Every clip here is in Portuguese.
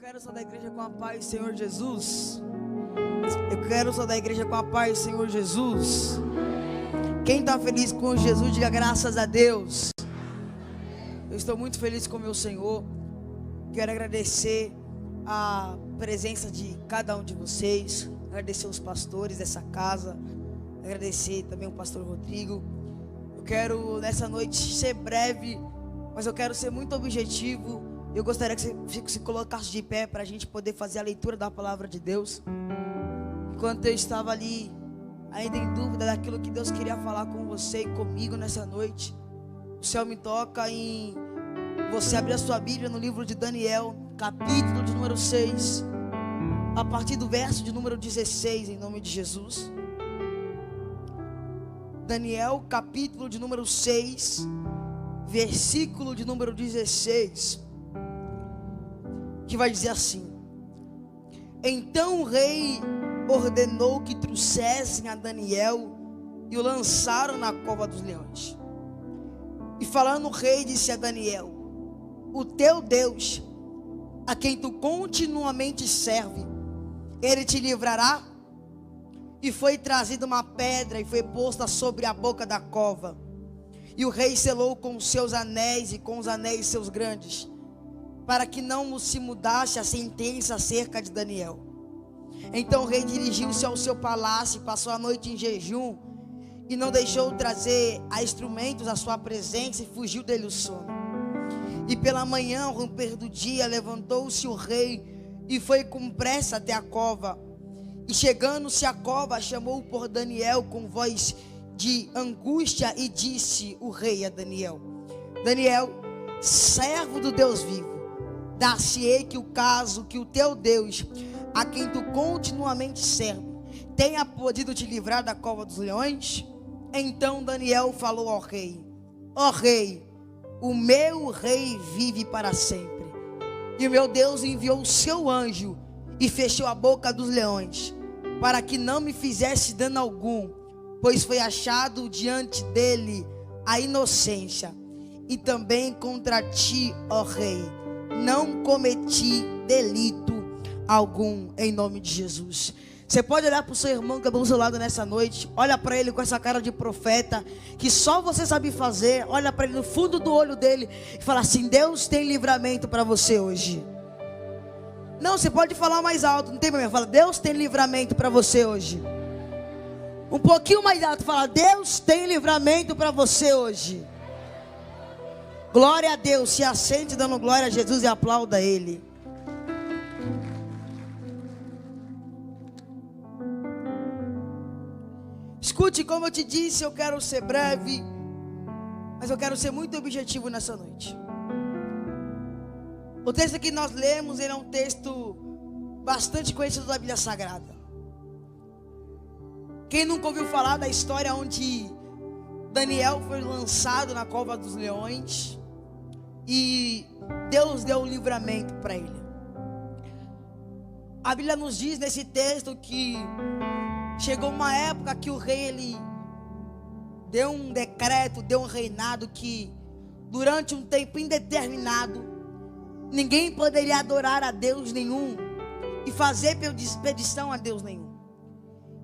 quero sair da igreja com a paz, Senhor Jesus. Eu quero sair da igreja com a paz, Senhor Jesus. Quem está feliz com Jesus, diga graças a Deus. Eu estou muito feliz com o meu Senhor. Quero agradecer a presença de cada um de vocês. Agradecer os pastores dessa casa. Agradecer também o pastor Rodrigo. Eu quero nessa noite ser breve, mas eu quero ser muito objetivo. Eu gostaria que você se colocasse de pé para a gente poder fazer a leitura da palavra de Deus. Enquanto eu estava ali, ainda em dúvida daquilo que Deus queria falar com você e comigo nessa noite, o céu me toca em você abrir a sua Bíblia no livro de Daniel, capítulo de número 6, a partir do verso de número 16, em nome de Jesus. Daniel, capítulo de número 6, versículo de número 16, que vai dizer assim: Então o rei ordenou que trouxessem a Daniel e o lançaram na cova dos leões. E falando o rei, disse a Daniel: O teu Deus, a quem tu continuamente serve, ele te livrará. E foi trazida uma pedra e foi posta sobre a boca da cova. E o rei selou com os seus anéis e com os anéis seus grandes, para que não se mudasse a sentença acerca de Daniel. Então o rei dirigiu-se ao seu palácio e passou a noite em jejum, e não deixou trazer a instrumentos à sua presença, e fugiu dele o sono. E pela manhã, ao romper do dia, levantou-se o rei e foi com pressa até a cova. E chegando-se à cova, chamou por Daniel com voz de angústia, e disse o rei a Daniel: Daniel, servo do Deus vivo, dar-se-ei que o caso que o teu Deus, a quem tu continuamente serve, tenha podido te livrar da cova dos leões? Então Daniel falou ao rei: Ó rei, o meu rei vive para sempre. E o meu Deus enviou o seu anjo e fechou a boca dos leões, para que não me fizesse dano algum, pois foi achado diante dele a inocência. E também contra ti, ó rei, não cometi delito algum, em nome de Jesus. Você pode olhar para o seu irmão que está do seu lado nessa noite. Olha para ele com essa cara de profeta, que só você sabe fazer. Olha para ele no fundo do olho dele e fala assim: Deus tem livramento para você hoje. Não, você pode falar mais alto, não tem problema. Fala: Deus tem livramento para você hoje. Um pouquinho mais alto, fala: Deus tem livramento para você hoje. Glória a Deus. Se assente dando glória a Jesus e aplauda Ele. Escute, como eu te disse, eu quero ser breve, mas eu quero ser muito objetivo nessa noite. O texto que nós lemos, ele é um texto bastante conhecido da Bíblia Sagrada. Quem nunca ouviu falar da história onde Daniel foi lançado na cova dos leões e Deus deu um livramento para ele? A Bíblia nos diz nesse texto que chegou uma época que o rei, ele deu um decreto, deu um reinado que durante um tempo indeterminado ninguém poderia adorar a Deus nenhum e fazer expedição a Deus nenhum.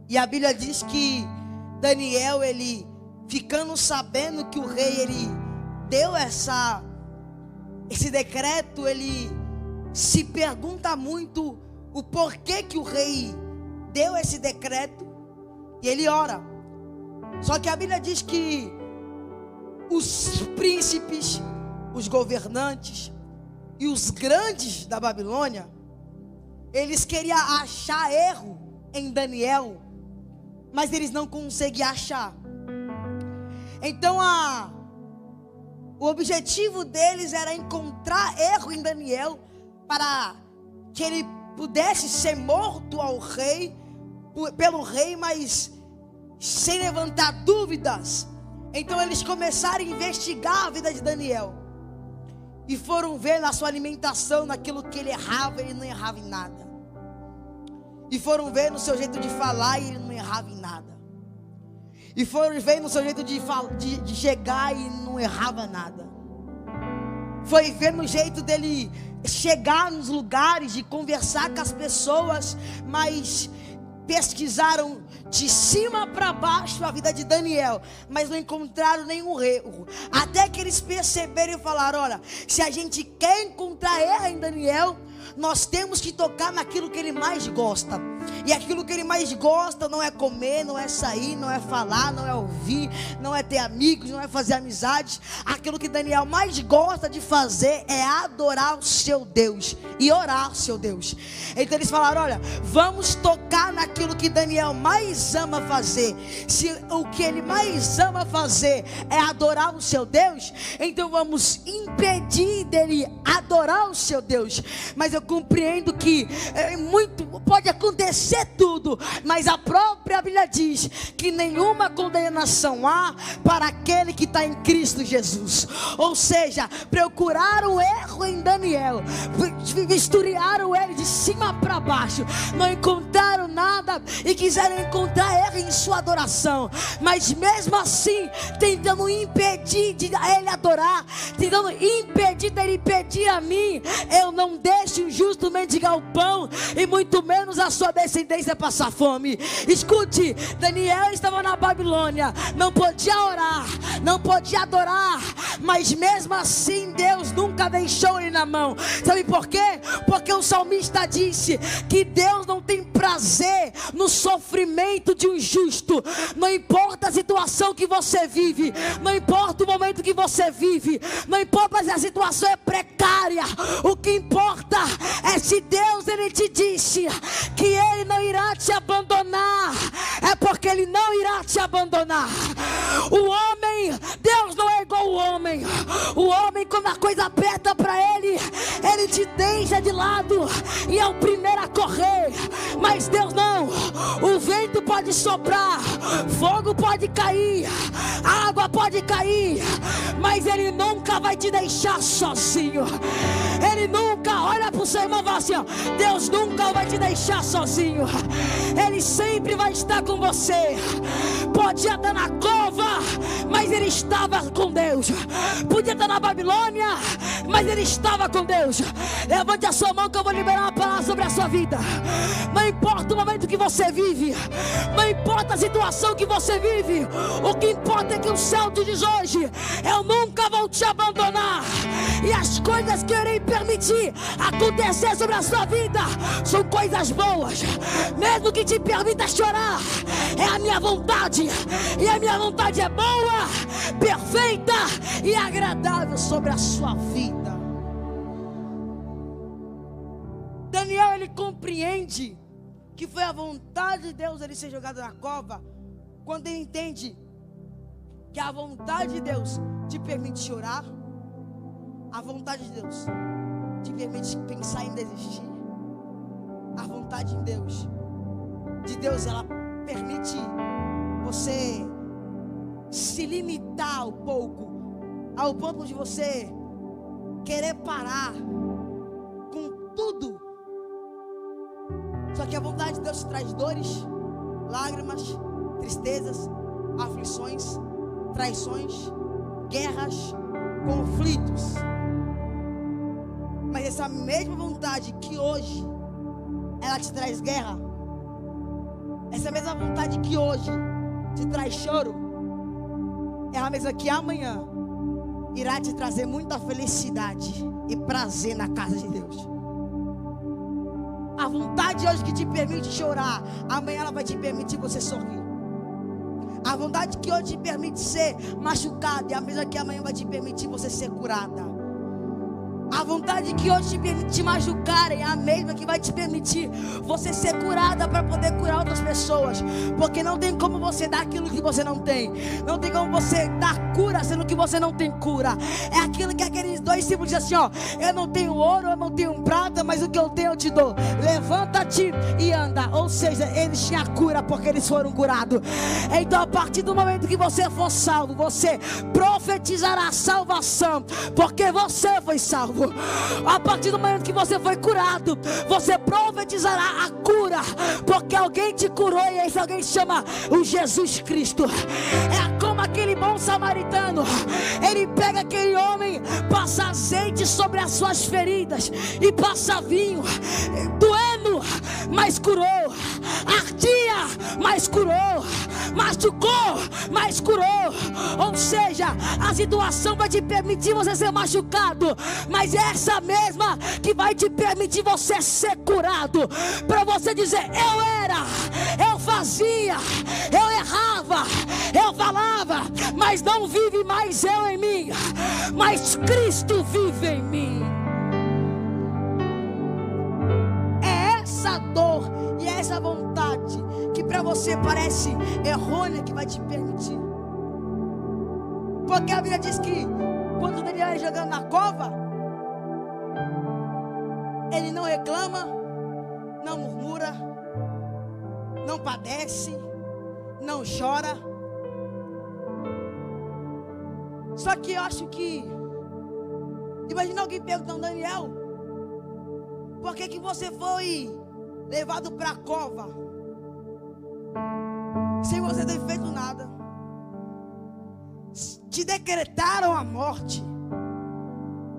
E a Bíblia diz que Daniel, ele ficando sabendo que o rei, ele deu esse decreto, ele se pergunta muito o porquê que o rei deu esse decreto, e ele ora. Só que a Bíblia diz que os príncipes, os governantes e os grandes da Babilônia, eles queriam achar erro em Daniel, mas eles não conseguiam achar. Então o objetivo deles era encontrar erro em Daniel, para que ele pudesse ser morto pelo rei, mas sem levantar dúvidas. Então eles começaram a investigar a vida de Daniel, e foram ver na sua alimentação, naquilo que ele errava, ele não errava em nada. E foram ver no seu jeito de falar, e ele não errava em nada. E foram ver no seu jeito de chegar, e não errava nada. Foi ver no jeito dele chegar nos lugares, de conversar com as pessoas, mas pesquisaram de cima para baixo a vida de Daniel, mas não encontraram nenhum erro, até que eles perceberam e falaram: olha, se a gente quer encontrar erro em Daniel, nós temos que tocar naquilo que ele mais gosta. E aquilo que ele mais gosta não é comer, não é sair, não é falar, não é ouvir, não é ter amigos, não é fazer amizades. Aquilo que Daniel mais gosta de fazer é adorar o seu Deus e orar ao seu Deus. Então eles falaram: olha, vamos tocar naquilo que Daniel mais ama fazer. Se o que ele mais ama fazer é adorar o seu Deus, então vamos impedir dele adorar o seu Deus. Mas eu compreendo que muito pode acontecer tudo, mas a própria Bíblia diz que nenhuma condenação há para aquele que está em Cristo Jesus. Ou seja, procuraram erro em Daniel, vistoriaram ele de cima para baixo, não encontraram nada e quiseram encontrar erro em sua adoração, mas mesmo assim tentando impedir de ele adorar, tentando impedir dele pedir a mim: eu não deixo o justo mendigar o pão, e muito menos a sua descendência passar fome. Escute, Daniel estava na Babilônia, não podia orar, não podia adorar, mas mesmo assim Deus nunca deixou ele na mão. Sabe por quê? Porque o salmista disse que Deus não tem prazer no sofrimento de um justo. Não importa a situação que você vive, não importa o momento que você vive, não importa se a situação é precária, o que importa é se Deus, ele te disse que ele não irá te abandonar, é porque ele não irá te abandonar. O homem, Deus não é igual o homem. O homem, quando a coisa aperta para ele, ele te deixa de lado e é o primeiro a correr. Mas Deus não. O vento pode soprar, fogo pode cair, água pode cair, mas ele nunca vai te deixar sozinho. Ele nunca, olha para o seu irmão e fala assim: ó, Deus nunca vai te deixar sozinho. Ele sempre vai estar com você. Podia estar na cova, mas ele estava com Deus. Podia estar na Babilônia, mas ele estava com Deus. Levante a sua mão que eu vou liberar uma palavra sobre a sua vida. Não importa o momento que você vive, não importa a situação que você vive, o que importa é que o céu te diz hoje: eu nunca vou te abandonar. E as coisas que eu irei permitir acontecer sobre a sua vida são coisas boas, mesmo que te permita chorar. É a minha vontade, e a minha vontade é boa, perfeita e agradável sobre a sua vida. Daniel, ele compreende que foi a vontade de Deus ele ser jogado na cova, quando ele entende que a vontade de Deus te permite chorar, a vontade de Deus te permite pensar em desistir, a vontade de Deus ela permite você se limitar um pouco, ao ponto de você querer parar com tudo. Só que a vontade de Deus traz dores, lágrimas, tristezas, aflições, traições, guerras, conflitos. Mas essa mesma vontade que hoje ela te traz guerra, essa mesma vontade que hoje te traz choro, é a mesma que amanhã irá te trazer muita felicidade e prazer na casa de Deus. A vontade hoje que te permite chorar, amanhã ela vai te permitir você sorrir. A vontade que hoje te permite ser machucado, é a mesma que amanhã vai te permitir você ser curada. A vontade que hoje te permite te machucar é a mesma que vai te permitir você ser curada para poder curar outras pessoas. Porque não tem como você dar aquilo que você não tem. Não tem como você dar cura sendo que você não tem cura. É aquilo que aqueles dois símbolos dizem assim, ó: eu não tenho ouro, eu não tenho prata, mas o que eu tenho eu te dou. Levanta-te e anda. Ou seja, eles tinham cura porque eles foram curados. Então a partir do momento que você for salvo, você profetizará a salvação, porque você foi salvo. A partir do momento que você foi curado, você profetizará a cura, porque alguém te curou, e esse alguém se chama o Jesus Cristo. É como aquele bom samaritano, ele pega aquele homem, passa azeite sobre as suas feridas e passa vinho, doendo, mas curou, ardia, mas curou, machucou, mas curou. Ou seja, a situação vai te permitir você ser machucado, mas é essa mesma que vai te permitir você ser curado, para você dizer: eu fazia, eu errava, eu falava, mas não vive mais eu em mim, mas Cristo vive em mim. É essa dor e é essa vontade que para você parece errônea que vai te permitir. Porque a Bíblia diz que quando Daniel ia jogando na cova, ele não reclama, não murmura, não padece, não chora. Só que eu acho que, imagina alguém perguntando: Daniel, por que você foi levado para a cova sem você ter feito nada? Te decretaram a morte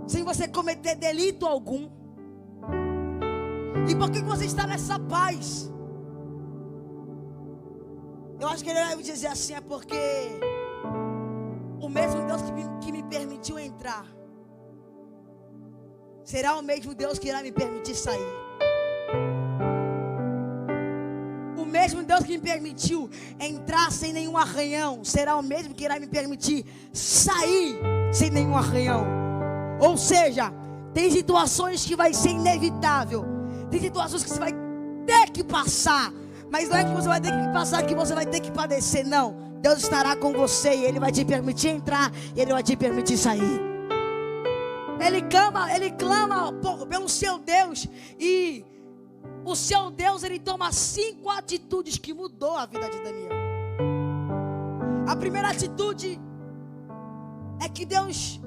sem você cometer delito algum. E por que você está nessa paz? Eu acho que ele vai dizer assim: é porque o mesmo Deus que me permitiu entrar será o mesmo Deus que irá me permitir sair. O mesmo Deus que me permitiu entrar sem nenhum arranhão será o mesmo que irá me permitir sair sem nenhum arranhão. Ou seja, tem situações que vai ser inevitável, tem situações que você vai ter que passar, mas não é que você vai ter que passar, que você vai ter que padecer, não. Deus estará com você e Ele vai te permitir entrar e Ele vai te permitir sair. Ele clama pelo seu Deus, e o seu Deus, Ele toma 5 atitudes que mudou a vida de Daniel. A primeira atitude é que Deus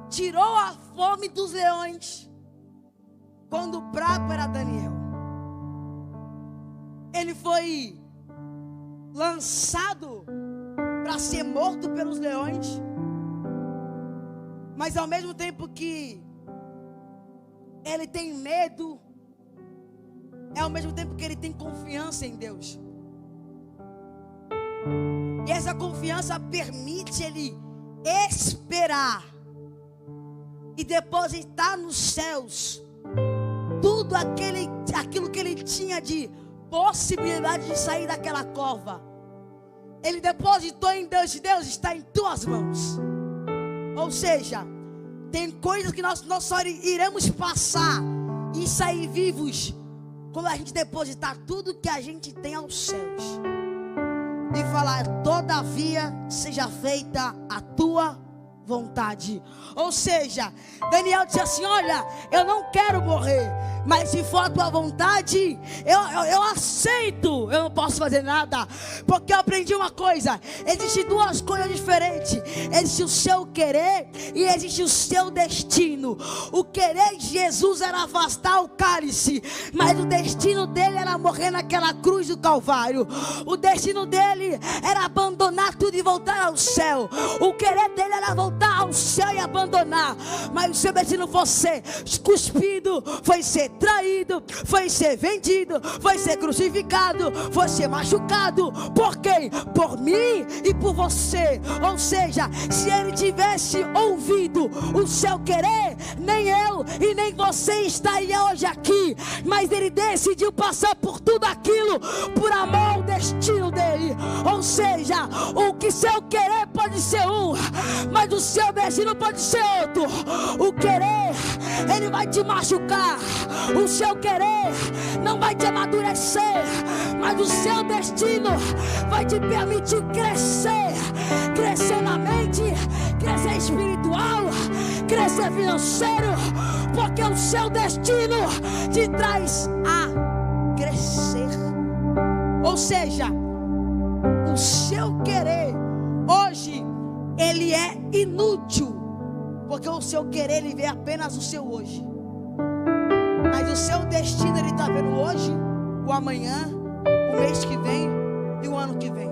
tirou a fome dos leões quando o prato era Daniel. Ele foi lançado para ser morto pelos leões, mas ao mesmo tempo que ele tem medo, é ao mesmo tempo que ele tem confiança em Deus. E essa confiança permite ele esperar e depositar nos céus tudo aquilo que ele tinha de possibilidade de sair daquela cova. Ele depositou em Deus, e Deus está em tuas mãos. Ou seja, tem coisas que nós só iremos passar e sair vivos quando a gente depositar tudo que a gente tem aos céus e falar: todavia seja feita a tua vontade. Ou seja, Daniel disse assim: olha, eu não quero morrer, mas se for a tua vontade, eu aceito. Eu não posso fazer nada, porque eu aprendi uma coisa: existem 2 coisas diferentes. Existe o seu querer e existe o seu destino. O querer de Jesus era afastar o cálice, mas o destino dele era morrer naquela cruz do Calvário. O destino dele era abandonar tudo e voltar ao céu. O querer dele era voltar ao céu e abandonar, mas o seu destino foi ser cuspido, foi ser traído, foi ser vendido, foi ser crucificado, foi ser machucado. Por quem? Por mim e por você. Ou seja, se ele tivesse ouvido o seu querer, nem eu e nem você estaria hoje aqui, mas ele decidiu passar por tudo aquilo por amor ao destino dele. Ou seja, o que seu querer pode ser um, mas o seu destino pode ser outro. O querer, ele vai te machucar. O seu querer não vai te amadurecer, mas o seu destino vai te permitir crescer. Crescer na mente, crescer espiritual, crescer financeiro, porque o seu destino te traz a crescer. Ou seja, o seu querer hoje, ele é inútil, porque o seu querer, ele vê apenas o seu hoje, mas o seu destino, ele está vendo hoje, o amanhã, o mês que vem e o ano que vem.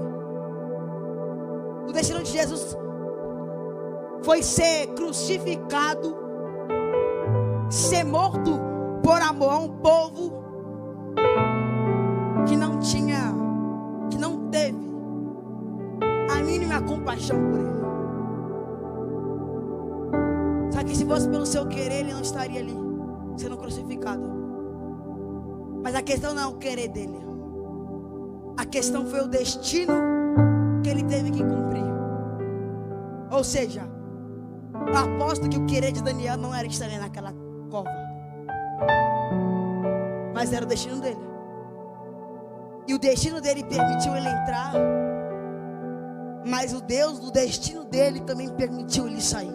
O destino de Jesus foi ser crucificado, ser morto por amor a um povo que não teve a mínima compaixão por ele. Só que se fosse pelo seu querer, ele não estaria ali sendo crucificado. Mas a questão não é o querer dele, a questão foi o destino que ele teve que cumprir. Ou seja, eu aposto que o querer de Daniel não era estar ali naquela cova, mas era o destino dele. E o destino dele permitiu ele entrar, mas o Deus do destino dele também permitiu ele sair.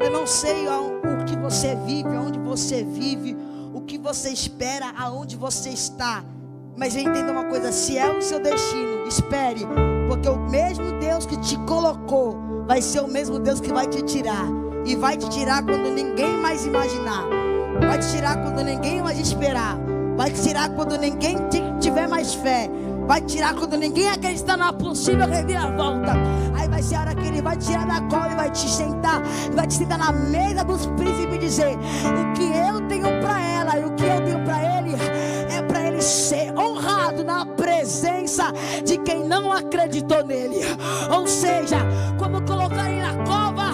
Eu não sei o que você vive, aonde você vive, o que você espera, aonde você está, mas entenda uma coisa: se é o seu destino, espere, porque o mesmo Deus que te colocou vai ser o mesmo Deus que vai te tirar. E vai te tirar quando ninguém mais imaginar, vai te tirar quando ninguém mais esperar, vai te tirar quando ninguém tiver mais fé, vai te tirar quando ninguém acreditar na possível reviravolta. Aí vai ser a hora que ele vai te tirar da cola e vai te sentar na mesa dos príncipes e dizer: o que eu tenho para ela e o que eu tenho para ele é para ele ser honrado na presença de quem não acreditou nele. Ou seja, como colocar ele na cova,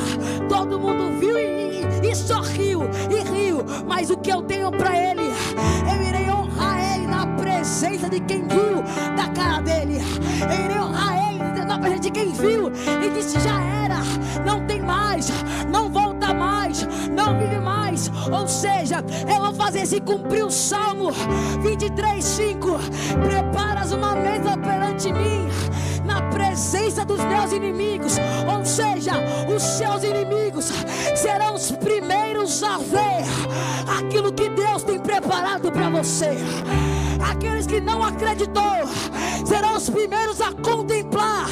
todo mundo viu e sorriu e riu, mas o que eu tenho para ele, eu irei honrar ele na presença de quem viu da cara dele. Eu irei honrar ele na presença de quem viu e disse: já era, não tem mais, não volta mais, não vive mais. Ou seja, eu vou fazer se cumprir o Salmo 23:5: preparas uma mesa perante mim na presença dos meus inimigos. Ou seja, os seus inimigos serão os primeiros a ver aquilo que Deus tem preparado para você. Aqueles que não acreditou serão os primeiros a contemplar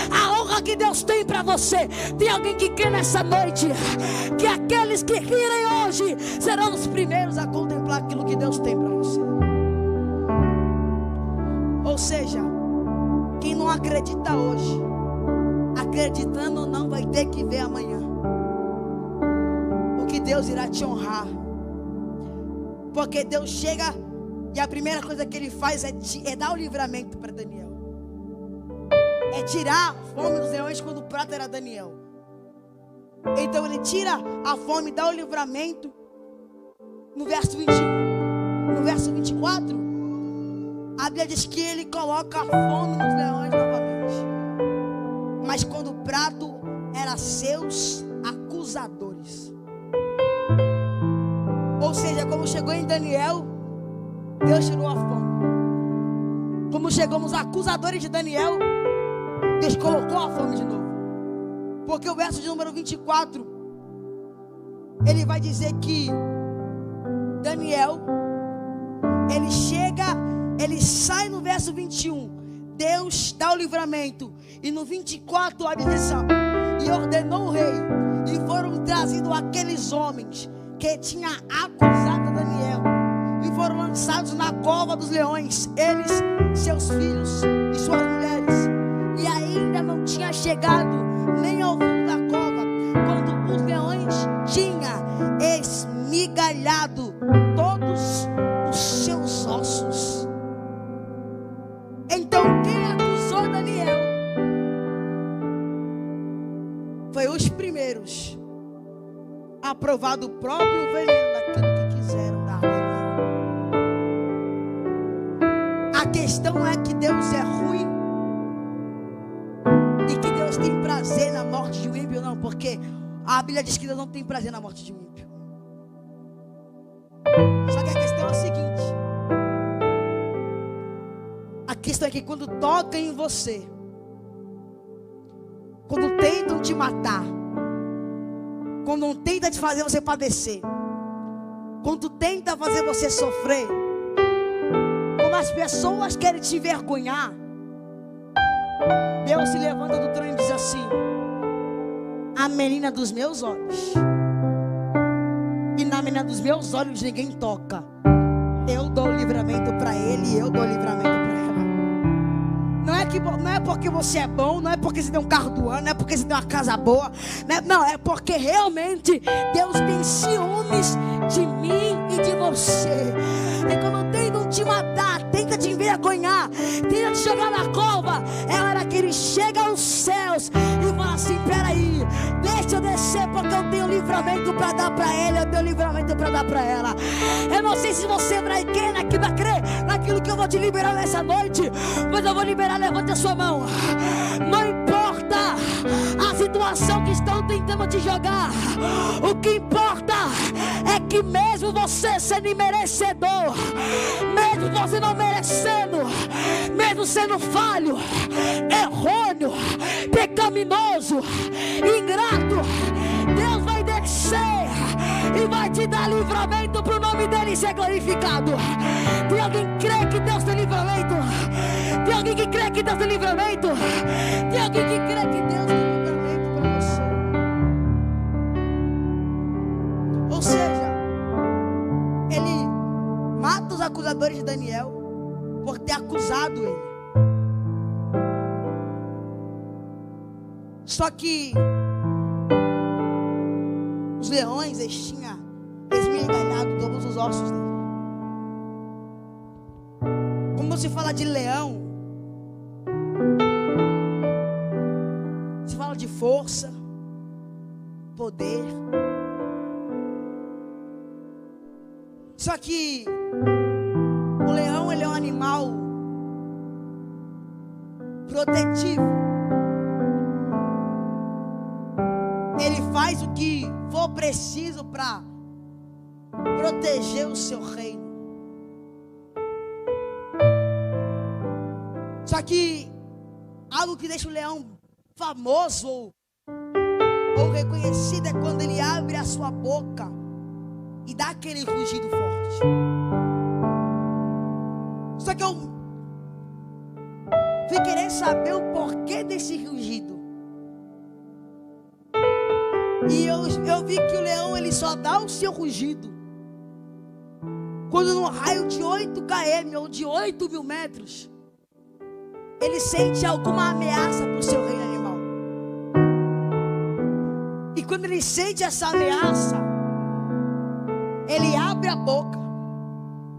a honra que Deus tem para você. Tem alguém que quer nessa noite que aqueles que rirem hoje serão os primeiros a contemplar aquilo que Deus tem para você? Ou seja, quem não acredita hoje, acreditando ou não, vai ter que ver amanhã o que Deus irá te honrar. Porque Deus chega e a primeira coisa que ele faz é dar o livramento para Daniel, é tirar a fome dos leões, quando o prato era Daniel. Então ele tira a fome, dá o livramento. No verso 21, no verso 24, a Bíblia diz que ele coloca a fome nos leões novamente, mas quando o prato era seus acusadores. Ou seja, como chegou em Daniel, Deus tirou a fome. Como chegou nos acusadores de Daniel, Deus colocou a fome de novo. Porque o verso de número 24, ele vai dizer que Daniel, ele chega, ele sai no verso 21, Deus dá o livramento, e no 24 a Bíblia diz assim: e ordenou o rei, e foram trazidos aqueles homens que tinha acusado Daniel, e foram lançados na cova dos leões, eles, seus filhos e suas mulheres. E ainda não tinha chegado nem ao fundo da cova, quando os leões tinham esmigalhado todos os seus ossos. Então quem acusou Daniel foi os primeiros a provar do próprio veneno daquilo que quiseram dar a Daniel. A questão é que Deus é ruim e que Deus tem prazer na morte de um ímpio, não, porque a Bíblia diz que Deus não tem prazer na morte de um ímpio. Só que a questão é a seguinte: a questão é que quando tocam em você, quando tentam te matar, quando tentam te fazer você padecer, quando tenta fazer você sofrer, quando as pessoas querem te envergonhar, Deus se levanta do trono e diz assim: a menina dos meus olhos, e na menina dos meus olhos ninguém toca. Eu dou o livramento para ele e eu dou o livramento para ela. Não é não é porque você é bom, não é porque você tem um carro do ano, não é porque você tem uma casa boa, não, é porque realmente Deus tem ciúmes de mim e de você. E quando tentam te matar, tenta te envergonhar, tenta te jogar na cova, é hora que Ele chega aos céus e fala assim: peraí, deixa eu descer, porque eu tenho livramento para dar para ele, eu tenho livramento para dar para ela. Eu não sei se você vai crer naquilo que eu vou te liberar nessa noite, mas eu vou liberar. Levante a sua mão. Não importa a situação que estão tentando te jogar, o que importa é que mesmo você sendo imerecedor, mesmo você não merecendo, mesmo sendo falho, errôneo, pecaminoso, ingrato, Deus vai descer e vai te dar livramento para o nome dele ser glorificado. Tem alguém que crê que Deus tem livramento? Tem alguém que crê que Deus tem livramento? Tem alguém que crê que Deus tem livramento para você? Ou seja, ele mata os acusadores de Daniel por ter acusado ele. Só que os leões, eles tinham esmigalhado todos os ossos dele. Quando se fala de leão, se fala de força, poder. Só que o leão, ele é um animal protetivo. Ele faz o que for preciso para proteger o seu reino. Só que algo que deixa o leão famoso ou reconhecido é quando ele abre a sua boca e dá aquele rugido forte. Só que eu fui querer saber o porquê desse rugido. E eu vi que o leão, ele só dá o seu rugido quando no raio de 8 km ou de 8.000 metros ele sente alguma ameaça para o seu reino animal. E quando ele sente essa ameaça, ele abre a boca,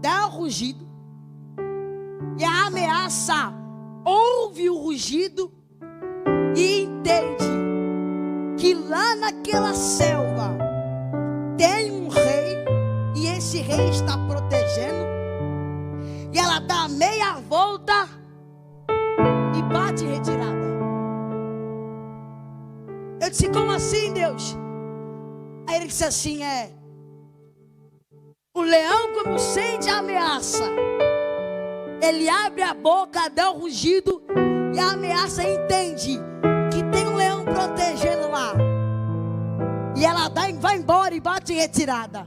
dá o rugido, e a ameaça ouve o rugido e entende que lá naquela selva tem um rei, e esse rei está protegendo, e ela dá meia volta e bate retirada. Eu disse: como assim, Deus? Aí ele disse assim: o leão, quando sente a ameaça, ele abre a boca, dá um rugido, e a ameaça entende que tem um leão protegendo lá, e ela vai embora e bate em retirada.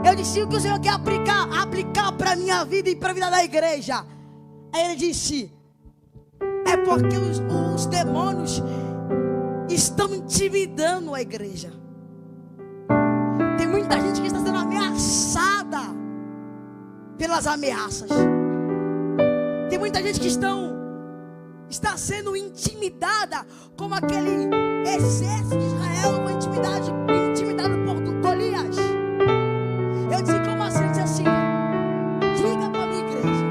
Eu disse: o que o Senhor quer aplicar para a minha vida e para a vida da igreja? Aí ele disse: é porque os demônios estão intimidando a igreja. Tem muita gente que está sendo ameaçada pelas ameaças. Tem muita gente que está sendo intimidada, como aquele exército de Israel foi intimidado por Golias. Eu disse: como assim? Ele disse assim: diga para a minha igreja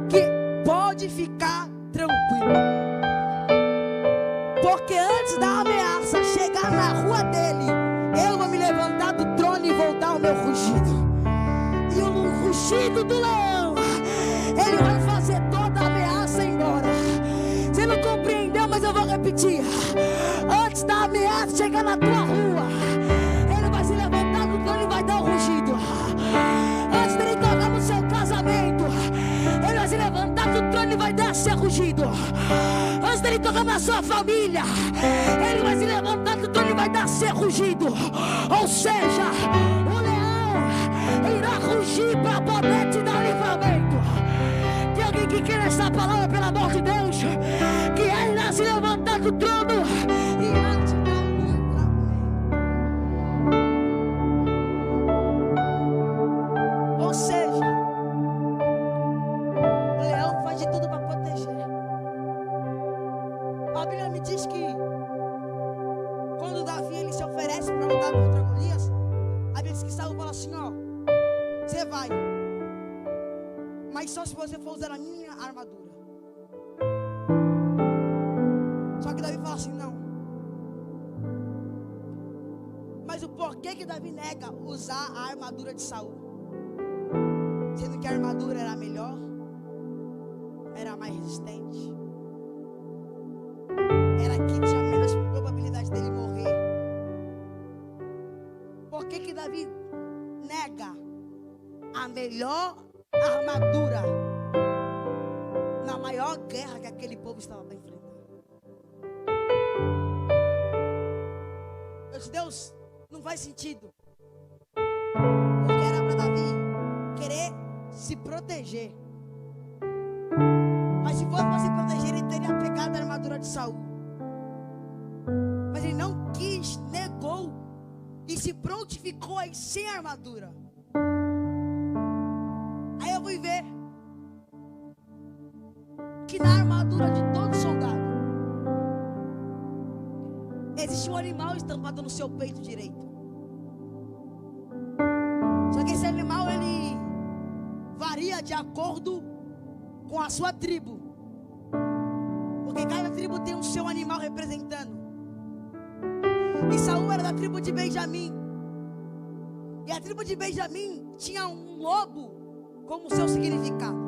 que pode ficar tranquilo, porque antes da ameaça chegar na rua dele, eu vou me levantar do trono e vou dar o meu rugido. E o rugido do leão, ele vai fazer toda a ameaça embora. Você não compreendeu, mas eu vou repetir. Antes da ameaça chegar na tua rua, ele vai se levantar do trono e vai dar o rugido. Antes dele tocar no seu casamento, ele vai se levantar do trono e vai dar seu rugido. Antes dele tocar na sua família, ele vai se levantar do trono e vai dar seu rugido. Ou seja, o leão irá rugir para poder te dar livramento. Tem alguém que quer essa palavra, pelo amor de Deus, que ele irá se levantar do trono e irá te dar livramento. Ou seja, o leão faz de tudo para Você vai. Mas só se você for usar a minha armadura. Só que Davi fala assim, não. Mas o porquê que Davi nega usar a armadura de Saul? Sendo que a armadura era melhor, era mais resistente, era que tinha menos probabilidade dele morrer. Por que Davi nega a melhor armadura na maior guerra que aquele povo estava para enfrentar? Eu disse, Deus, não faz sentido. Porque era para Davi querer se proteger. Mas se fosse para se proteger, ele teria pegado a armadura de Saul. Mas ele não quis, negou e se prontificou aí sem armadura. Aí eu fui ver que na armadura de todo soldado existe um animal estampado no seu peito direito. Só que esse animal, ele varia de acordo com a sua tribo, porque cada tribo tem o seu animal representando. E Saul era da tribo de Benjamim, e a tribo de Benjamim tinha um lobo como seu significado.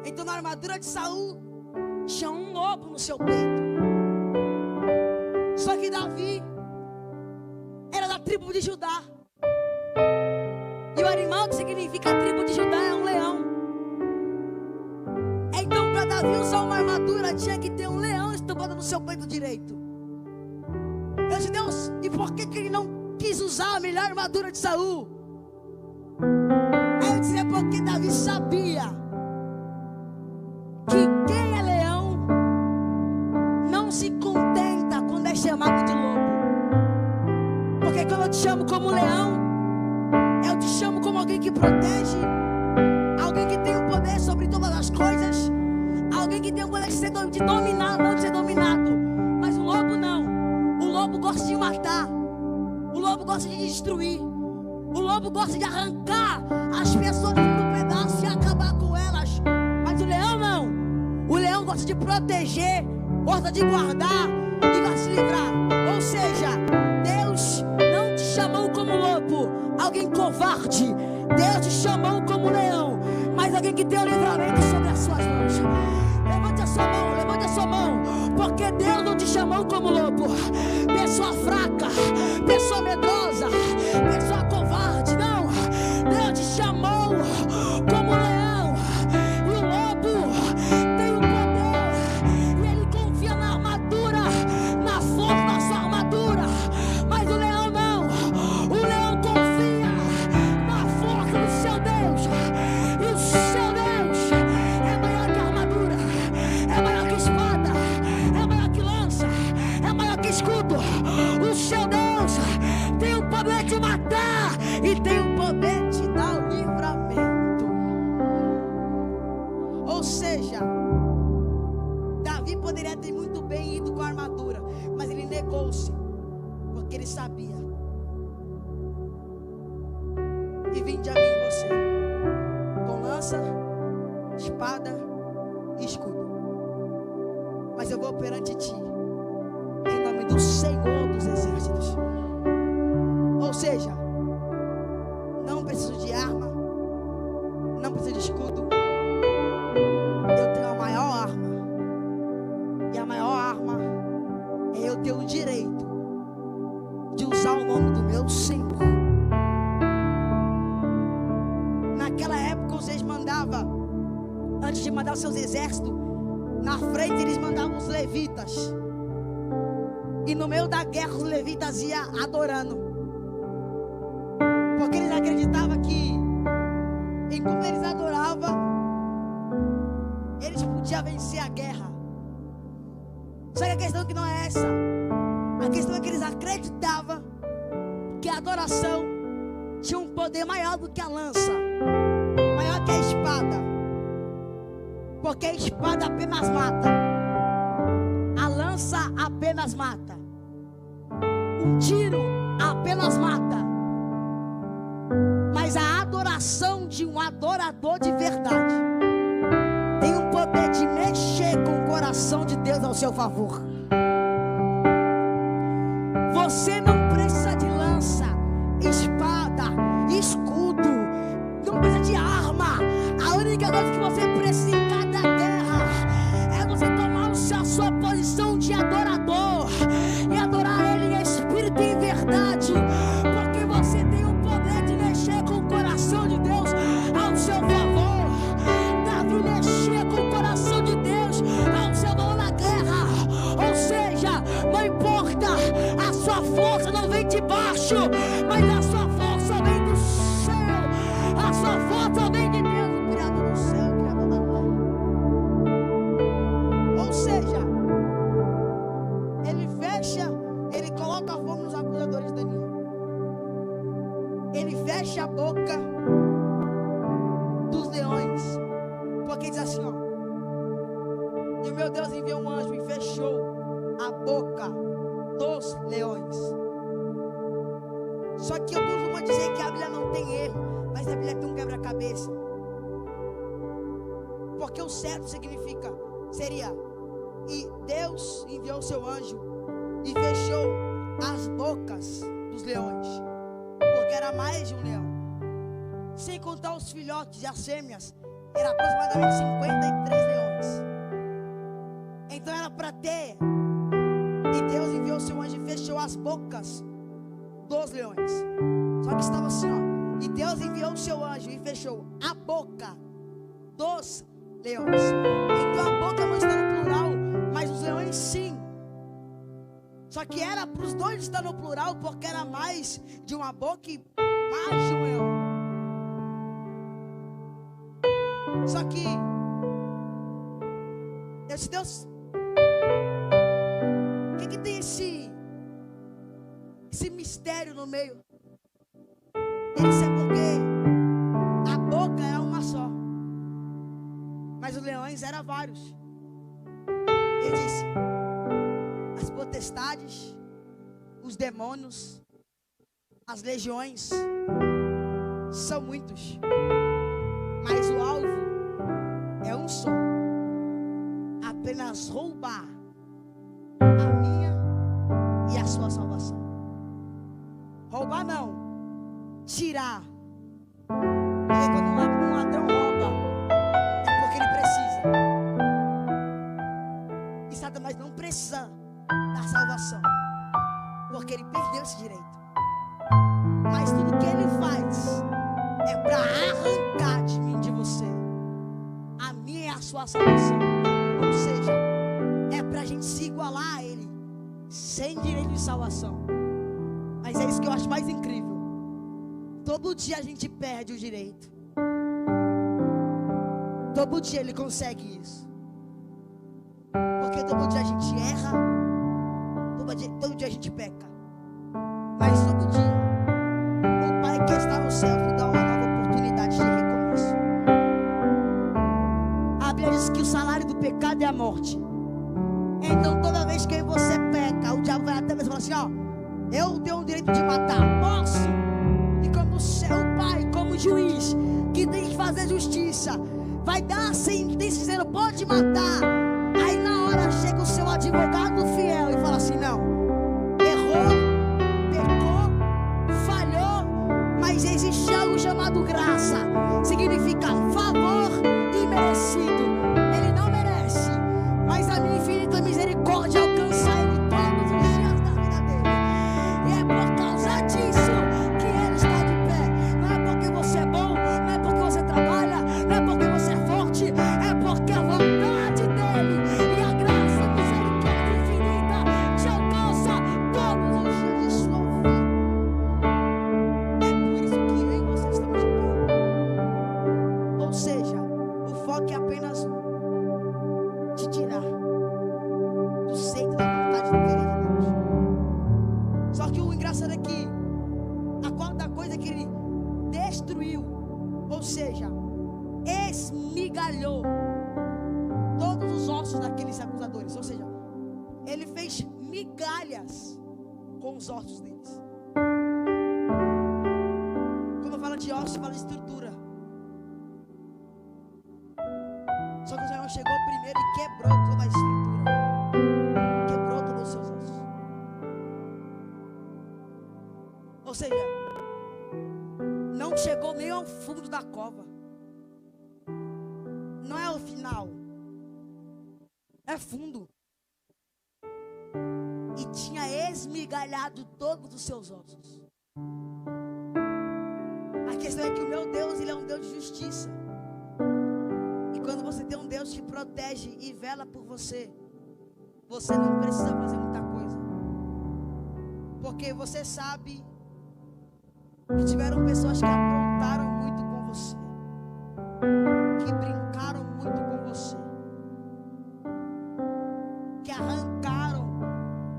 Então na armadura de Saul tinha um lobo no seu peito. Só que Davi era da tribo de Judá, e o animal que significa a tribo de Judá é um leão. Então para Davi usar uma armadura tinha que ter um leão estampado no seu peito direito. Eu disse, Deus, e por que ele não quis usar a melhor armadura de Saul? Aí eu disse, é porque Davi sabia que quem é leão não se contenta quando é chamado de lobo. Porque quando eu te chamo como leão, eu te chamo como alguém que protege, alguém que tem o poder sobre todas as coisas, alguém que tem o poder de dominar, não de ser dominado. Mas o lobo não. O lobo gosta de matar, o lobo gosta de destruir, o lobo gosta de arrancar as pessoas no pedaço e acabar com elas. Mas o leão não. O leão gosta de proteger, gosta de guardar e gosta de se livrar. Ou seja, Deus não te chamou como lobo, alguém covarde. Deus te chamou como leão, mas alguém que tem o livramento sobre as suas mãos. Levante a sua mão, levante a sua mão. Porque Deus não te chamou como lobo, pessoa fraca, pessoa medrosa, pessoa covarde. Não, Deus te chamou como leão. E o lobo tem o poder, e ele confia na armadura, na força da sua armadura. Mas o leão não. O leão confia na força do seu Deus. E o seu Deus é maior que a armadura, é maior que a espada, é maior que lança, é maior que escudo. O seu Deus tem o poder de matar e tem o poder de dar o livramento. Ou seja, Davi poderia ter muito bem ido com a armadura, mas ele negou-se, porque ele sabia. E vinde a mim você, com lança, espada e escudo. Mas eu vou perante ti, em nome do Senhor dos Exércitos. Ou seja, não preciso de arma, não preciso de escudo. Eu tenho a maior arma, e a maior arma é eu ter o direito de usar o nome do meu Senhor. Naquela época vocês mandavam, antes de mandar os seus exércitos, na frente eles mandavam os levitas. E no meio da guerra os levitas iam adorando, porque eles acreditavam que enquanto eles adoravam, eles podiam vencer a guerra. Só que a questão que não é essa. A questão é que eles acreditavam que a adoração tinha um poder maior do que a lança, maior que a espada. Porque a espada apenas mata, a lança apenas mata, um tiro apenas mata. Mas a adoração coração de um adorador de verdade tem o poder de mexer com o coração de Deus ao seu favor. Você não precisa de lança, espada, escudo, não precisa de arma. A única coisa que você precisa em cada guerra é você tomar a sua posição de adorador e adorar Ele em espírito e em verdade, porque você tem o poder de mexer com o coração de Deus ao seu favor. Davi mexia com o coração de Deus ao seu favor na guerra. Ou seja, não importa, a sua força não vem de baixo, mas a sua força vem do céu. A sua força vem de Deus, o Criador do céu, o Criador da terra. Ou seja, ele fecha, ele coloca fogo nos acusadores de Daniel. Ele fecha a boca dos leões, porque diz assim, ó: e o meu Deus enviou um anjo e fechou a boca dos leões. Só que eu costumo dizer que a Bíblia não tem erro, mas a Bíblia tem um quebra-cabeça. Porque o certo seria: e Deus enviou o seu anjo e fechou as bocas dos leões, porque era mais de um leão, sem contar os filhotes e as fêmeas, era aproximadamente 53 leões. Então era para ter. E Deus enviou o seu anjo e fechou as bocas dos leões. Só que estava assim, ó: e Deus enviou o seu anjo e fechou a boca dos leões. Então a boca não está no plural, mas os leões sim. Só que era para os dois estar no plural, porque era mais de uma boca e mais de um leão. Só que eu disse: Deus, o que tem esse mistério no meio? Ele disse: é porque a boca era uma só, mas os leões eram vários. Ele disse: as potestades, os demônios, as legiões são muitos, mas o alvo é um só: apenas roubar a minha e a sua salvação. Roubar não, tirar. Porque quando um ladrão rouba, é porque ele precisa. E Satanás não precisa da salvação, porque ele perdeu esse direito. Mas tudo que ele faz é para arrancar de mim, de você, a minha e a sua salvação. Ou seja, é para a gente se igualar a ele, sem direito de salvação. Mas é isso que eu acho mais incrível. Todo dia a gente perde o direito. Todo dia ele consegue isso. Porque todo dia a gente erra, todo dia a gente peca. Mas todo dia o Pai que está no céu nos dá uma nova oportunidade de recomeço. A Bíblia diz que o salário do pecado é a morte. Então toda vez que você peca, o diabo vai até você e fala assim: ó, eu tenho o direito de matar, posso? E como o Pai, como juiz que tem que fazer justiça, vai dar a sentença dizendo: pode matar. Aí na hora chega o seu advogado fiel e fala assim: não, errou, pecou, falhou, mas existe algo chamado graça. Significa favor imerecido. Ele não merece, mas a minha infinita misericórdia alcança ele todos os dias da vida dele. E é por causa disso que ele está de pé. Não é porque você é bom, não é porque você trabalha, não é porque você é forte, é porque a vontade dele e a graça e misericórdia infinita te alcança todos os dias de sua vida. É por isso que eu e você estamos de pé. Ou seja, o foco é apenas um: te tirar do centro da vontade do querer de Deus. Só que o engraçado é que a quarta coisa que ele destruiu, ou seja, esmigalhou todos os ossos daqueles acusadores. Ou seja, ele fez migalhas com os ossos deles. Quando fala de ossos, fala de estrutura. Só que o Senhor chegou primeiro e quebrou toda a estrutura. Quebrou todos os seus ossos. Ou seja, não chegou nem ao fundo da cova. Não é o final. É fundo. E tinha esmigalhado todos os seus ossos. A questão é que o meu Deus, Ele é um Deus de justiça. E quando você tem um Deus que protege e vela por você, você não precisa fazer muita coisa. Porque você sabe que tiveram pessoas que aprontaram muito com você, que brincaram muito com você, que arrancaram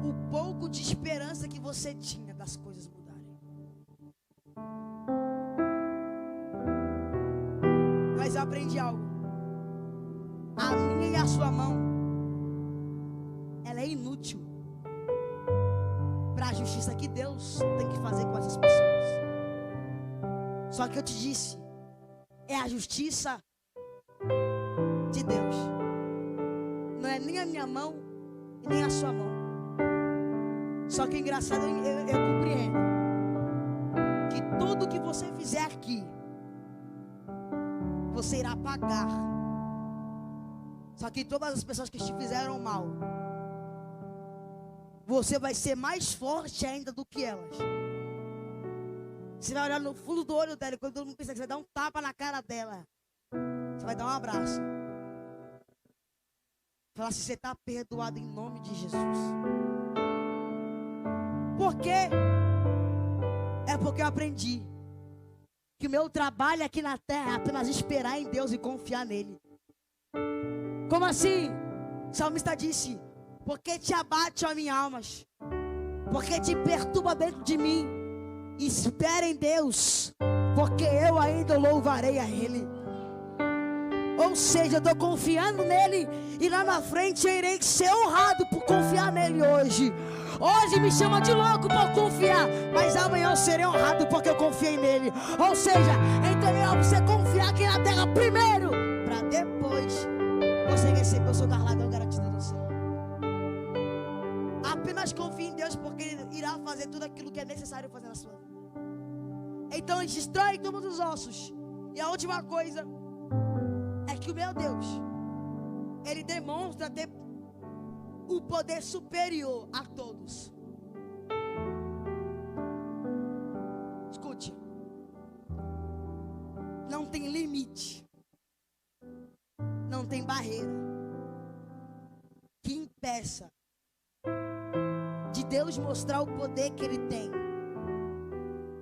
o pouco de esperança que você tinha das coisas mudarem. Mas eu aprendi algo. A minha e a sua mão, ela é inútil para a justiça que Deus tem que fazer com essas pessoas. Só que eu te disse, é a justiça de Deus. Não é nem a minha mão e nem a sua mão. Só que é engraçado, eu compreendo que tudo que você fizer aqui, você irá pagar. Só que todas as pessoas que te fizeram mal, você vai ser mais forte ainda do que elas. Você vai olhar no fundo do olho dela, e quando todo mundo pensa que você vai dar um tapa na cara dela, você vai dar um abraço. Falar assim, você está perdoado em nome de Jesus. Por quê? É porque eu aprendi que o meu trabalho aqui na terra é apenas esperar em Deus e confiar nele. Como assim? O salmista disse, porque te abate, ó minha alma, porque te perturba dentro de mim. Espera em Deus, porque eu ainda louvarei a Ele. Ou seja, eu estou confiando nele, e lá na frente eu irei ser honrado por confiar nele hoje. Hoje me chama de louco por confiar, mas amanhã eu serei honrado porque eu confiei nele. Ou seja, então é melhor você confiar aqui na terra primeiro, para depois você receber o seu galardão garantido no céu. Apenas confie em Deus, porque Ele irá fazer tudo aquilo que é necessário fazer na sua vida. Então Ele destrói todos os ossos. E a última coisa é que o meu Deus, Ele demonstra ter o poder superior a todos. Escute, não tem limite, não tem barreira que impeça de Deus mostrar o poder que Ele tem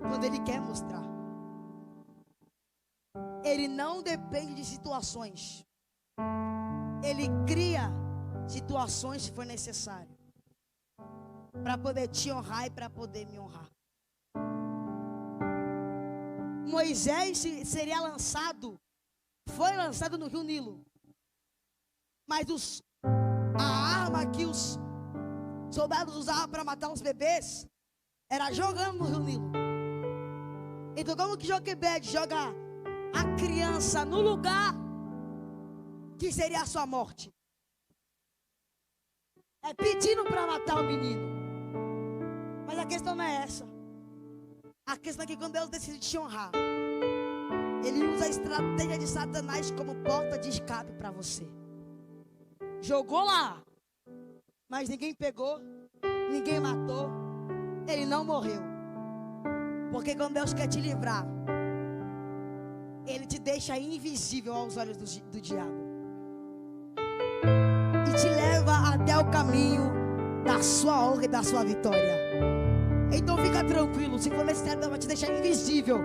quando Ele quer mostrar. Ele não depende de situações. Ele cria situações se for necessário, para poder te honrar e para poder me honrar. Moisés seria lançado, foi lançado no rio Nilo, mas a arma que os soldados usavam para matar os bebês era jogando no rio Nilo. Então como que Joquebede joga a criança no lugar que seria a sua morte? É pedindo para matar o menino. Mas a questão não é essa. A questão é que quando Deus decide te honrar, Ele usa a estratégia de Satanás como porta de escape para você. Jogou lá, mas ninguém pegou, ninguém matou, ele não morreu. Porque quando Deus quer te livrar, Ele te deixa invisível aos olhos do diabo e te leva até o caminho da sua honra e da sua vitória. Então fica tranquilo, se for necessário, Deus vai te deixar invisível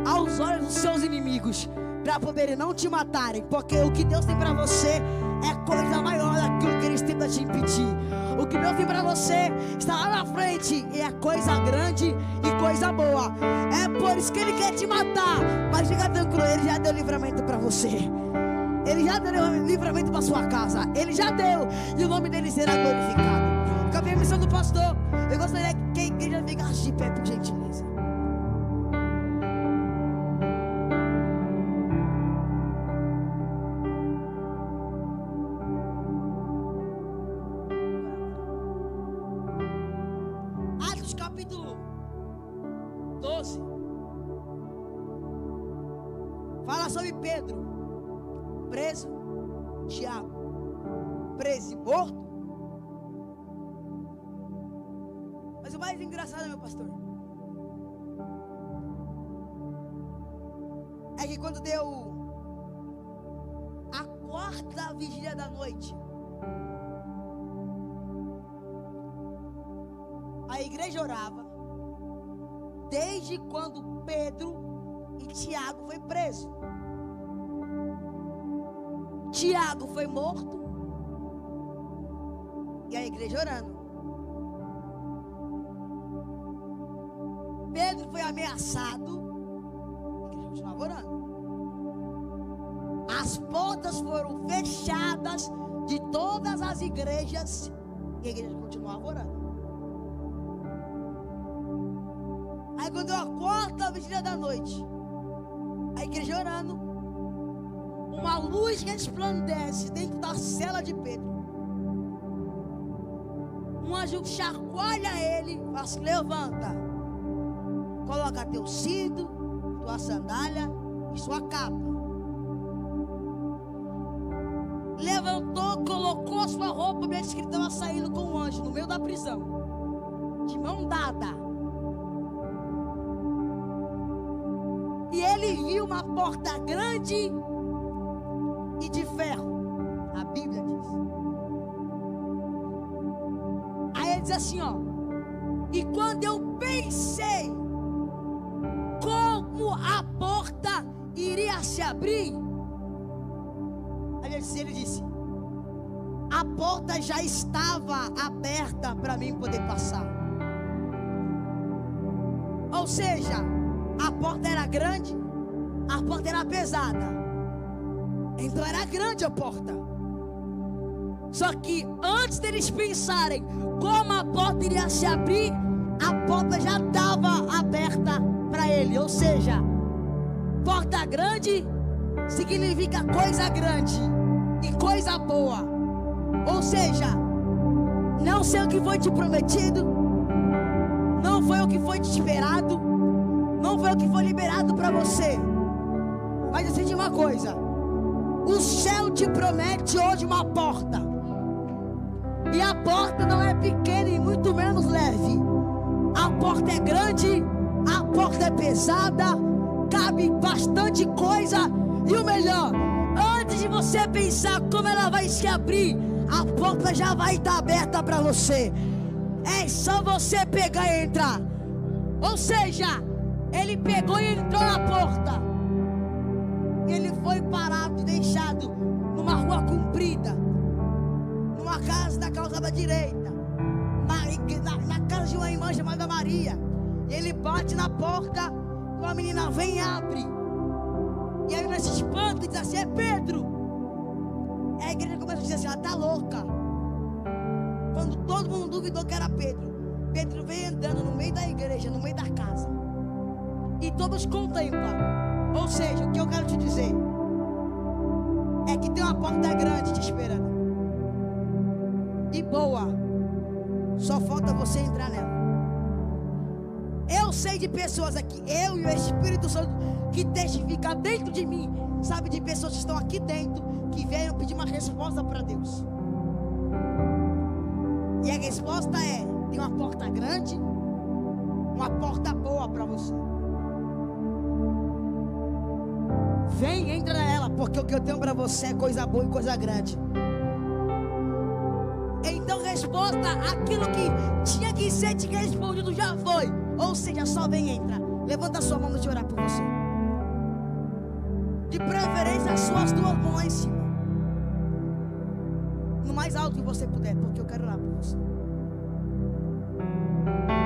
aos olhos dos seus inimigos, para poderem não te matarem, porque o que Deus tem para você é coisa maior daquilo que eles tentam te impedir. O que Deus tem para você está lá na frente, e é coisa grande e coisa boa. É por isso que Ele quer te matar, mas fica tranquilo, Ele já deu livramento para você. Ele já deu livramento para sua casa. Ele já deu, e o nome dele será glorificado. Com a permissão do pastor, eu gostaria que a igreja ficasse de pé, por gentileza. Fala sobre Pedro, preso, Tiago, preso e morto. Mas o mais engraçado, meu pastor, é que quando deu a quarta vigília da noite, a igreja orava desde quando Pedro e Tiago foi preso. Tiago foi morto e a igreja orando. Pedro foi ameaçado, a igreja continuava orando. As portas foram fechadas de todas as igrejas e a igreja continuava orando. Aí quando deu a quarta vigília da noite, a igreja orando, uma luz resplandece dentro da cela de Pedro. Um anjo chacoalha ele, fala assim: levanta, coloca teu cinto, tua sandália e sua capa. Levantou, colocou a sua roupa, bem escrito, estava saindo com um anjo no meio da prisão, de mão dada. E ele viu uma porta grande e de ferro, a Bíblia diz. Aí ele diz assim, ó: e quando eu pensei como a porta iria se abrir, ele disse: a porta já estava aberta para mim poder passar. Ou seja, a porta era grande, a porta era pesada, então era grande a porta. Só que antes deles pensarem como a porta iria se abrir, a porta já estava aberta para ele. Ou seja, porta grande significa coisa grande e coisa boa. Ou seja, não sei o que foi te prometido, não foi o que foi te esperado, não foi o que foi liberado para você. Mas eu sei de uma coisa: o céu te promete hoje uma porta. E a porta não é pequena e muito menos leve. A porta é grande, a porta é pesada, cabe bastante coisa. E o melhor, antes de você pensar como ela vai se abrir, a porta já vai estar aberta para você. É só você pegar e entrar. Ou seja, ele pegou e entrou na porta. Ele foi parado, deixado numa rua comprida, numa casa da calçada direita, na casa de uma irmã chamada Maria. E ele bate na porta, uma menina vem e abre. E aí nesse espanto diz assim: é Pedro. E a igreja começa a dizer assim: ela está louca. Quando todo mundo duvidou que era Pedro, Pedro veio andando no meio da igreja, no meio da casa, e todos contemplam. Ou seja, o que eu quero te dizer é que tem uma porta grande te esperando e boa, só falta você entrar nela. Eu sei de pessoas aqui, eu e o Espírito Santo que testifica dentro de mim, sabe, de pessoas que estão aqui dentro, que vieram pedir uma resposta para Deus. E a resposta é: tem uma porta grande, uma porta boa para você. Vem, entra nela, porque o que eu tenho para você é coisa boa e coisa grande. Então resposta, aquilo que tinha que ser te respondido já foi. Ou seja, só vem e entra. Levanta a sua mão, deixa eu orar por você. De preferência, as suas duas mãos lá em cima, no mais alto que você puder, porque eu quero orar por você.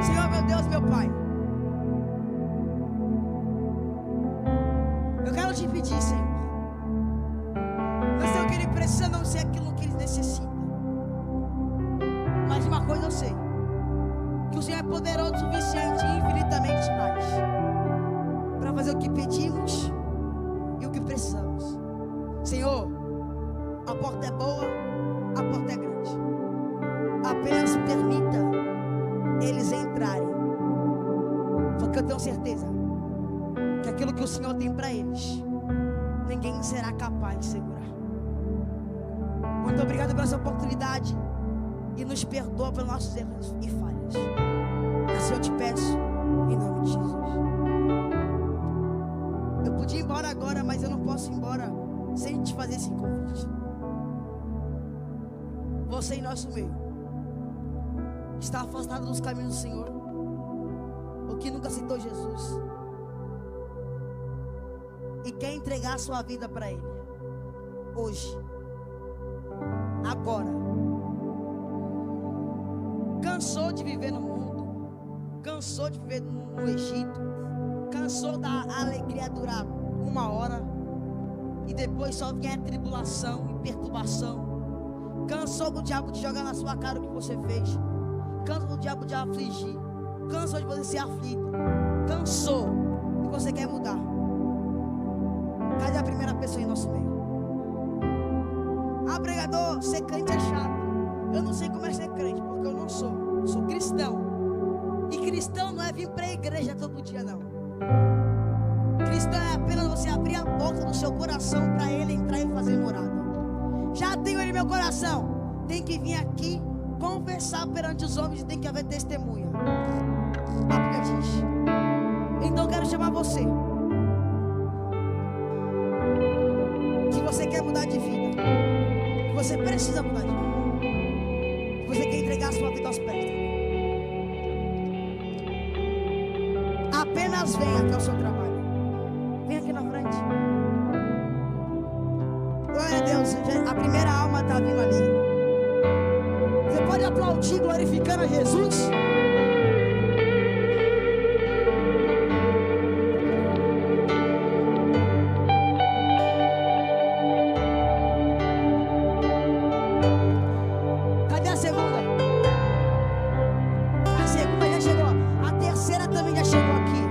Senhor, meu Deus, meu Pai, eu quero te pedir, Senhor, não sei o que ele precisa, não sei aquilo que ele necessita, mas uma coisa eu sei: que o Senhor é poderoso o suficiente e infinitamente mais para fazer o que pedimos e o que precisamos. Senhor, a porta é boa, a porta é grande. Apenas permita eles entrarem, porque eu tenho certeza que aquilo que o Senhor tem para eles ninguém será capaz de segurar. Muito obrigado pela essa oportunidade e nos perdoa pelos nossos erros e falhas. Assim eu te peço, em nome de Jesus. Eu podia ir embora agora, mas eu não posso ir embora sem te fazer esse convite. Você em nosso meio está afastado dos caminhos do Senhor, ou que nunca aceitou Jesus e quer entregar a sua vida para Ele hoje, agora. Cansou de viver no mundo, cansou de viver no Egito, cansou da alegria durar 1 hora e depois só vem a tribulação e perturbação. Cansou do diabo de jogar na sua cara o que você fez, cansou do diabo de afligir, cansou de você ser aflito, cansou e você quer mudar. Cadê a primeira pessoa em nosso meio? Ah, pregador, ser crente é chato. Eu não sei como é ser crente, porque eu não sou. Eu sou cristão. E cristão não é vir para a igreja todo dia, não. Cristão é apenas você abrir a porta do seu coração para Ele entrar e fazer morada. Já tenho Ele no meu coração. Tem que vir aqui conversar perante os homens e tem que haver testemunha. A Bíblia diz. Então eu quero chamar você. Que você quer mudar de vida. Que você precisa mudar de vida. Que você quer entregar a sua vida aos pés dele. Apenas venha até o seu trabalho. Vem aqui na frente. Glória a Deus. A primeira alma está vindo ali. Você pode aplaudir glorificando a Jesus? Cadê a segunda? A segunda já chegou. A terceira também já chegou aqui.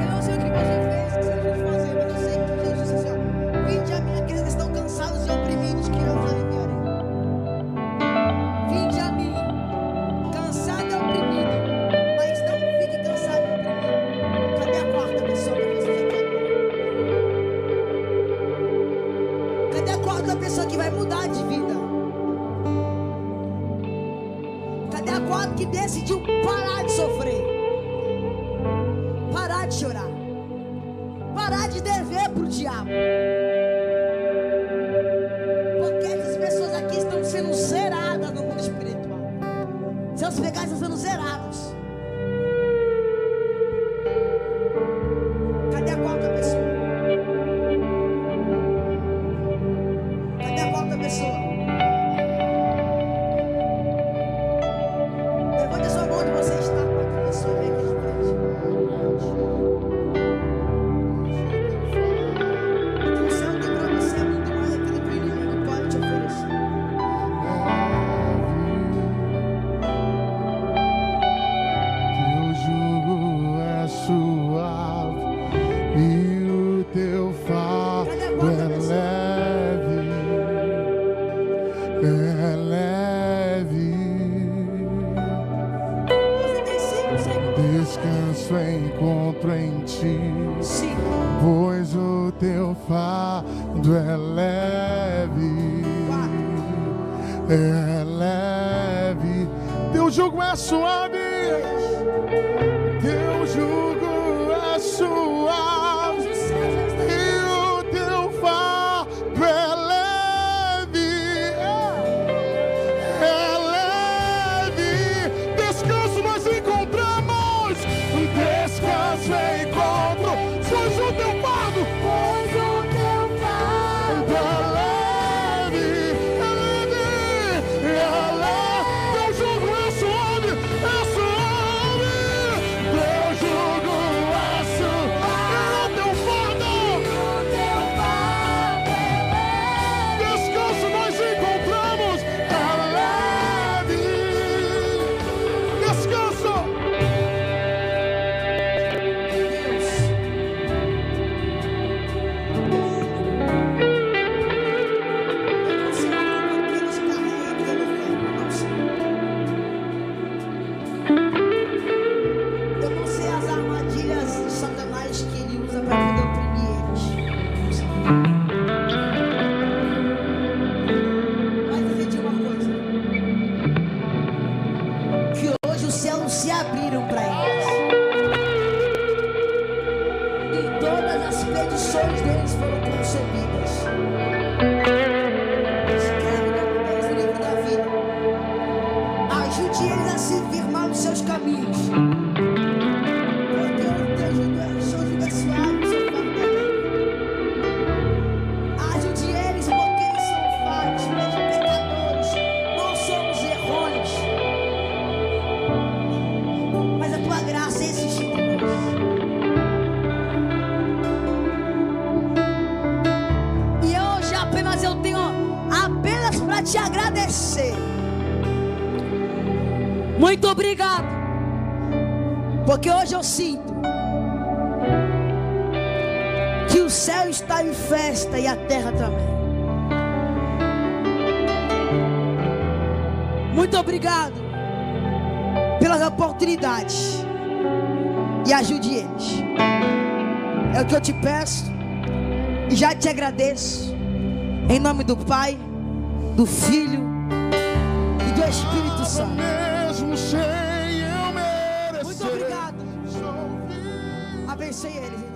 Eu não sei o que você fez, o que você pode fazer, mas eu sei que Jesus disse assim, ó, vinde a mim aqueles que estão cansados e oprimidos, que eu os aliviarei. Vinde a mim, cansado e oprimido, mas não fique cansado e oprimido. Cadê a quarta pessoa que você quer? Cadê a quarta pessoa que vai mudar de vida? Cadê a quarta que decidiu parar de sofrer? Parar de chorar? Parar de dever pro diabo? Porque essas pessoas aqui estão sendo zeradas no mundo espiritual. Seus pecados estão sendo zerados. Cadê a quarta pessoa? Cadê a quarta pessoa? Levante a sua mão onde você está, quarta pessoa, vem aqui de frente. O que o céu tem para você é muito mais daquilo que o inimigo pode te oferecer. Teu jugo é suave e o teu fardo é leve, é leve. Você tem 5 segundos. Descanso encontro em ti, 5, pois o teu fardo é leve, é leve. Teu jugo é suave. Teu jugo é suave e o teu fardo é leve, é leve. Descanso nós encontramos, descanso encontro, pois o teu fardo é leve, é leve, é leve. Teu jugo é suave, é suave. para te agradecer. Muito obrigado, porque hoje eu sinto que o céu está em festa e a terra também. Muito obrigado pelas oportunidades e ajude eles. É o que eu te peço e já te agradeço, em nome do Pai, do Filho e do Espírito Santo. Muito obrigado. Abençoe eles.